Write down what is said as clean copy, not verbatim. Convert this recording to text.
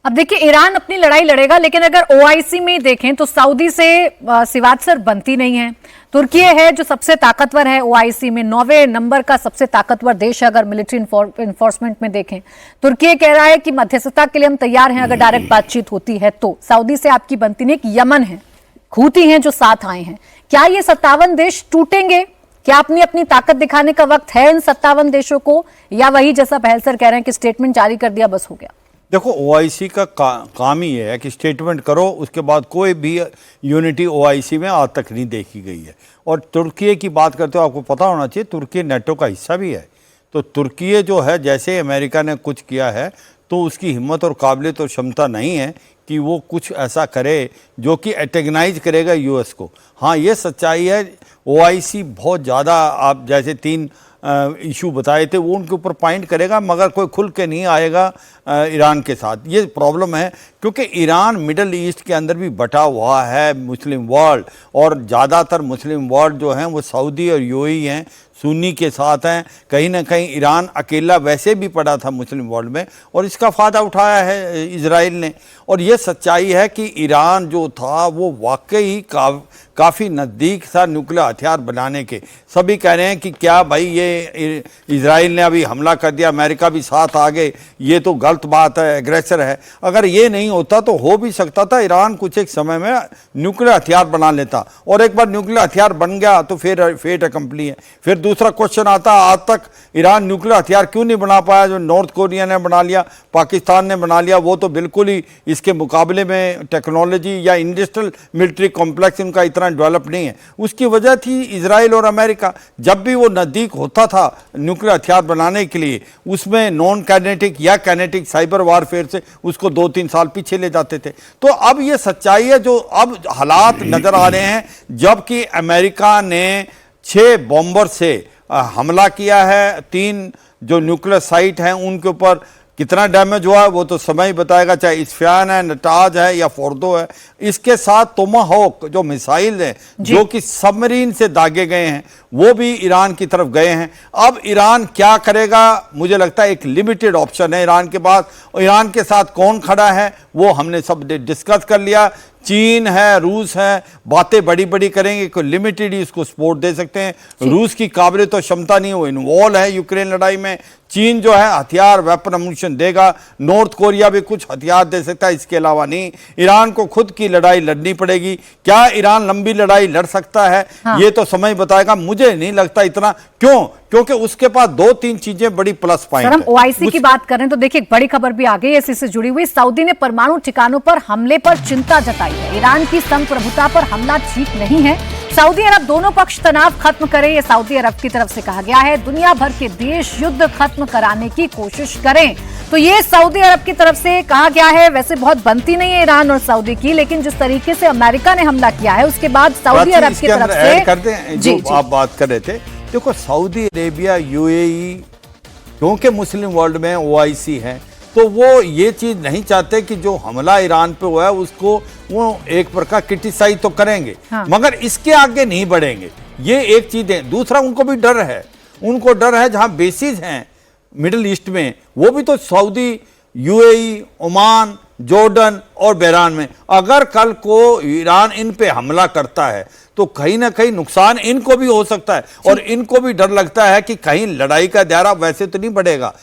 अब देखिए, ईरान अपनी लड़ाई लड़ेगा, लेकिन अगर ओआईसी में देखें तो सऊदी से सिवात बनती नहीं है। तुर्की है जो सबसे ताकतवर है ओआईसी में, 9वें नंबर का सबसे ताकतवर देश है अगर मिलिट्री इन्फोर्समेंट में देखें। तुर्की कह रहा है कि मध्यस्थता के लिए हम तैयार हैं अगर डायरेक्ट बातचीत होती है तो। सऊदी से आपकी बनती नहीं। एक यमन है, हूती हैं जो साथ आए हैं। क्या ये 57 देश टूटेंगे? क्या अपनी अपनी ताकत दिखाने का वक्त है इन 57 देशों को, या वही जैसा पहल सर कह रहे हैं कि स्टेटमेंट जारी कर दिया बस हो गया? देखो, ओआईसी का काम ही है कि स्टेटमेंट करो, उसके बाद कोई भी यूनिटी ओआईसी में आज तक नहीं देखी गई है। और तुर्की की बात करते हो, आपको पता होना चाहिए तुर्की नेटो का हिस्सा भी है। तो तुर्की जो है, जैसे अमेरिका ने कुछ किया है तो उसकी हिम्मत और काबिलियत और क्षमता नहीं है कि वो कुछ ऐसा करे जो कि एटेगनाइज करेगा यूएस को। हाँ, ये सच्चाई है, ओआईसी बहुत ज़्यादा, आप जैसे 3 इशू बताए थे वो उनके ऊपर पॉइंट करेगा, मगर कोई खुल के नहीं आएगा ईरान के साथ। ये प्रॉब्लम है क्योंकि ईरान मिडल ईस्ट के अंदर भी बटा हुआ है मुस्लिम वर्ल्ड, और ज़्यादातर मुस्लिम वर्ल्ड जो हैं वो सऊदी और यूएई हैं, सुन्नी के साथ हैं। कहीं ना कहीं ईरान अकेला वैसे भी पड़ा था मुस्लिम वर्ल्ड में, और इसका फ़ायदा उठाया है इजराइल ने। और ये सच्चाई है कि ईरान जो था वो वाकई काफ़ी नज़दीक था न्यूक्लियर हथियार बनाने के। सभी कह रहे हैं कि क्या भाई ये इजराइल ने अभी हमला कर दिया, अमेरिका भी साथ आ गए, ये तो गलत बात है, एग्रेसर है। अगर ये नहीं होता तो हो भी सकता था ईरान कुछ एक समय में न्यूक्लियर हथियार बना लेता, और एक बार न्यूक्लियर हथियार बन गया तो फिर फेट अकम्पली है। फिर दूसरा क्वेश्चन आता, आज तक ईरान न्यूक्लियर हथियार क्यों नहीं बना पाया? जो नॉर्थ कोरिया ने बना लिया, पाकिस्तान ने बना लिया, वो तो बिल्कुल ही इसके मुकाबले में टेक्नोलॉजी या इंडस्ट्रियल मिलिट्री कॉम्प्लेक्स उनका इतना डेवलप नहीं है। उसकी वजह थी इजराइल और अमेरिका, जब भी वो नज़दीक होता था न्यूक्लियर हथियार बनाने के लिए, उसमें नॉन काइनेटिक या काइनेटिक साइबर वारफेयर से उसको 2-3 साल पीछे ले जाते थे। तो अब ये सच्चाई है जो अब हालात नज़र आ रहे हैं, जबकि अमेरिका ने 6 बॉम्बर से हमला किया है। 3 जो न्यूक्लियर साइट हैं उनके ऊपर कितना डैमेज हुआ है वो तो समय ही बताएगा, चाहे इस्फान है, नटाज है या फोर्दो है। इसके साथ टोमाहोक जो मिसाइल है जो कि सबमरीन से दागे गए हैं, वो भी ईरान की तरफ गए हैं। अब ईरान क्या करेगा? मुझे लगता है एक लिमिटेड ऑप्शन है ईरान के पास। ईरान के साथ कौन खड़ा है वो हमने सब डिस्कस कर लिया। चीन है, रूस है, बातें बड़ी बड़ी करेंगे, कोई लिमिटेड ही इसको सपोर्ट दे सकते हैं। रूस की काबिलियत और क्षमता नहीं, वो इन्वॉल्व है यूक्रेन लड़ाई में। चीन जो है हथियार, वेपन, अम्यूनिशन देगा। नॉर्थ कोरिया भी कुछ हथियार दे सकता है, इसके अलावा नहीं। ईरान को खुद की लड़ाई लड़नी पड़ेगी। क्या ईरान लंबी लड़ाई लड़ सकता है? हाँ। ये तो समय बताएगा। मुझे नहीं लगता इतना। क्यों? क्योंकि उसके पास 2-3 चीजें बड़ी प्लस पॉइंट है। हम ओआईसी की बात करें तो देखिए, एक बड़ी खबर भी आ गई इसी से जुड़ी हुई। सऊदी ने परमाणु ठिकानों पर हमले पर चिंता जताई है। ईरान की संप्रभुता पर हमला ठीक नहीं है। सऊदी अरब दोनों पक्ष तनाव खत्म करें, ये सऊदी अरब की तरफ से कहा गया है। दुनिया भर के देश युद्ध खत्म कराने की कोशिश करें, तो ये सऊदी अरब की तरफ से कहा गया है। वैसे बहुत बनती नहीं है ईरान और सऊदी की, लेकिन जिस तरीके से अमेरिका ने हमला किया है उसके बाद सऊदी अरब की तरफ से करते हैं जो आप बात कर रहे थे। देखो, सऊदी अरेबिया, यूएई, क्योंकि मुस्लिम वर्ल्ड में ओआईसी है, तो वो ये चीज़ नहीं चाहते कि जो हमला ईरान पे हुआ है उसको वो एक प्रकार क्रिटिसाइज तो करेंगे। हाँ। मगर इसके आगे नहीं बढ़ेंगे, ये एक चीज़ है। दूसरा, उनको भी डर है, उनको डर है जहाँ बेसिस हैं मिडिल ईस्ट में, वो भी तो सऊदी, यूएई, ओमान, जॉर्डन और बहरान में। अगर कल को ईरान इन पे हमला करता है तो कहीं ना कहीं नुकसान इनको भी हो सकता है, और इनको भी डर लगता है कि कहीं लड़ाई का दायरा वैसे तो नहीं बढ़ेगा,